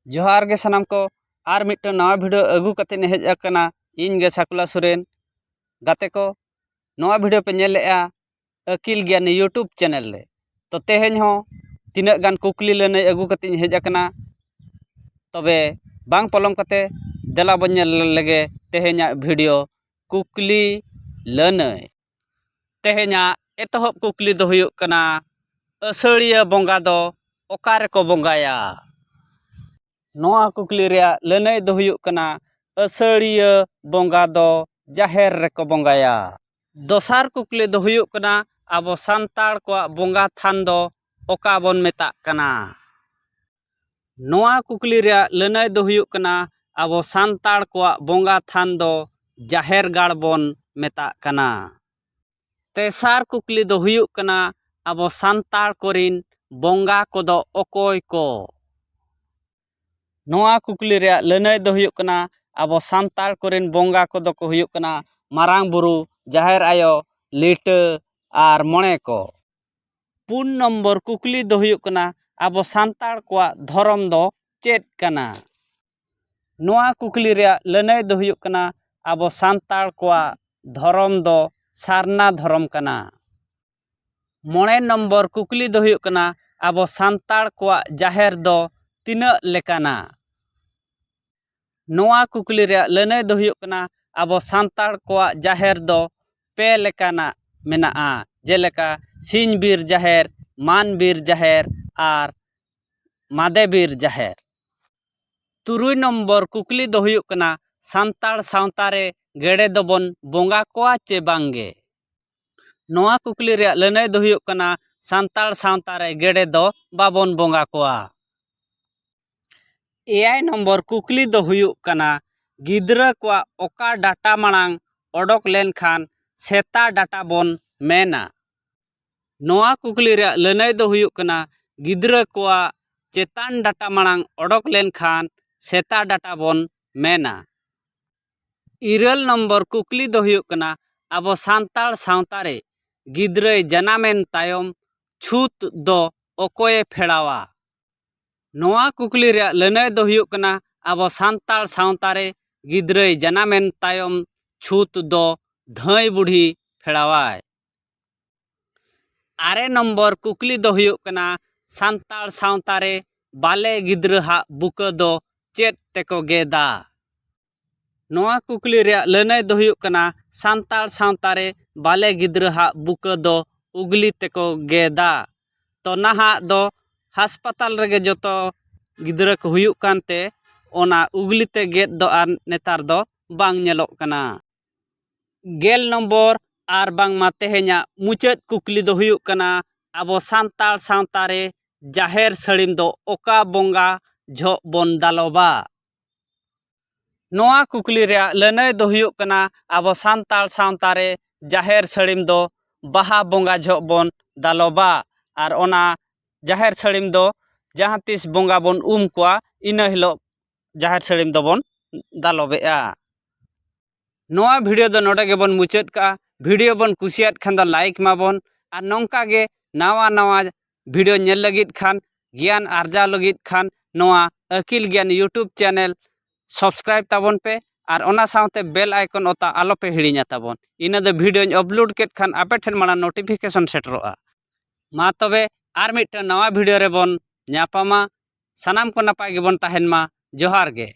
जोहार गे सानाम को आर मिट्टन नवा भिडियो अगू कते हेज अकना इन गे साकुला सुरेन गाते को नवा भिडियो पे नेलेआ अकिल ज्ञान यूट्यूब चैनल ले तो तेहेन हो तिना गान कुकली लने अगू कते हेज अकना तबे बांग पलम कते देला बन लगे तेहेन्या भिडियो कुकली लने तेहेन्या एतहब कुकली दो हुयुक कना असड़िया बोंगा दो ओकारे को बोंगाया नोआ कुकली रे लनई दो हुयुक कना असड़िया बोंगा दो जाहेर रे को बोंगाया। दोसार कुकली दो हुयुक कना आबो सांताड़ को बोंगा थान दो ओका बोन मेता कना। नोआ कुकली रे लनई दो हुयुक कना आबो सांताड़ को बोंगा थान दो जाहेर गाड़ बोन मेता कना। तेसार कुकली दो हुयुक कना आबो सांताड़ कोरिन बोंगा कोदो ओकोय को। नोआ कुकली रे लनई दो हुयुक कना आबो सांताड़ कोरिन बोंगा कोदो को हुयुक कना मारांग बुरु जाहेर आयो लिटा आर मोणे को। पुन नंबर कुकली दो हुयुक कना आबो सांताड़ को धरम दो चेद कना। नोआ कुकली रे लनई दो हुयुक कना आबो सांताड़ को धरम दो सारना धरम कना। मोणे नंबर कुकली दो हुयुक कना आबो सांताड़ को जाहेर दो तिना लेकाना। नोआ कुकली रे लनई दो हुयुक कना आबो सांताड़ को जाहेर दो पे लेकाना मेनाआ जेलेका सिंह बीर जाहेर मान बीर जाहेर आर मादे बीर जाहेर। तुरुई नंबर कुकली दो हुयुक कना सांताड़ सावता रे गेड़े दोबन बोंगा कोआ चे बांगे। नोआ कुकली रे लनई दो हुयुक कना सांताड़ सावता रे गेड़े दो बाबन बोंगा कोआ। एआई नंबर कुकली दो हुयुक कना गिद्रा को ओका डाटा मांग ओडोक लेन खान सेता डाटा बोन मेना। नोआ कुकली रे लनई दो हुयुक कना गिद्रा को चेतान डाटा मांग ओडोक लेन खान सेता डाटा बोन मेना। इरल नंबर कुकली दो हुयुक कना आबो सांताड़ सावता रे गिद्रा जनामेन तायम छूत दो ओकोये फेड़ावा। नोआ कुकली रे लनई दो हुयुक कना आबो सांताड़ सावता रे गिद्रा जनामेन तायम छूत दो धाई बुढ़ी फेड़ावाय। आरे नंबर कुकली दो हुयुक कना सांताड़ सावता रे बाले गिद्रा हा बुका दो चेद तेको गेदा। नोआ कुकली रे लनई दो हुयुक कना सांताड़ सावता रे बाले गिद्रा हा बुका दो उगली तेको गेदा। तो नाहा दो हास्पताल रे जोतो गिद्रा को हुयुक कानते ओना उगली ते गेद दो आर नेतार दो बांग नेलोक कना। गेल नंबर आर बांग मा तेहेन्या मुचाद कुकली दो हुयुक कना आबो सांताड़ सावता रे जाहेर सड़ीम दो ओका बोंगा झो बोन दालोबा। नोआ कुकली रे लनई दो हुयुक कना आबो सांताड़ सावता रे जाहेर सड़ीम दो बाहा बोंगा झो बोन दालोबा आर ओना जाहेर सड़ीम दो जहाँ तीस बोंगा बोन कोआ इना हिलो जाहेर सड़ीम दो बोन दालोबेआ। नोआ भिडियो दो नोडे गे बोन मुचाद का भिडियो बोन कुसियात खान दो लाइक माबोन आर नोंका गे नावा नावा भिडियो नेल लगित खान ज्ञान आर्जा लगित खान नोआ अकिल ज्ञान यूट्यूब चैनल सब्सक्राइब ताबोन पे आर ओना सावते बेल आइकन ओता आलो पे हिड़िया ताबोन इना दो भिडियो अपलोड केत खान आपे ठेन माड़ा नोटिफिकेशन सेटरोआ। मा तबे आर मिट्टन नवा भिडियो रे बोन ᱧᱟᱯᱟᱢᱟ सानाम को नपाय गेबोन ताहेन मा जोहार गे।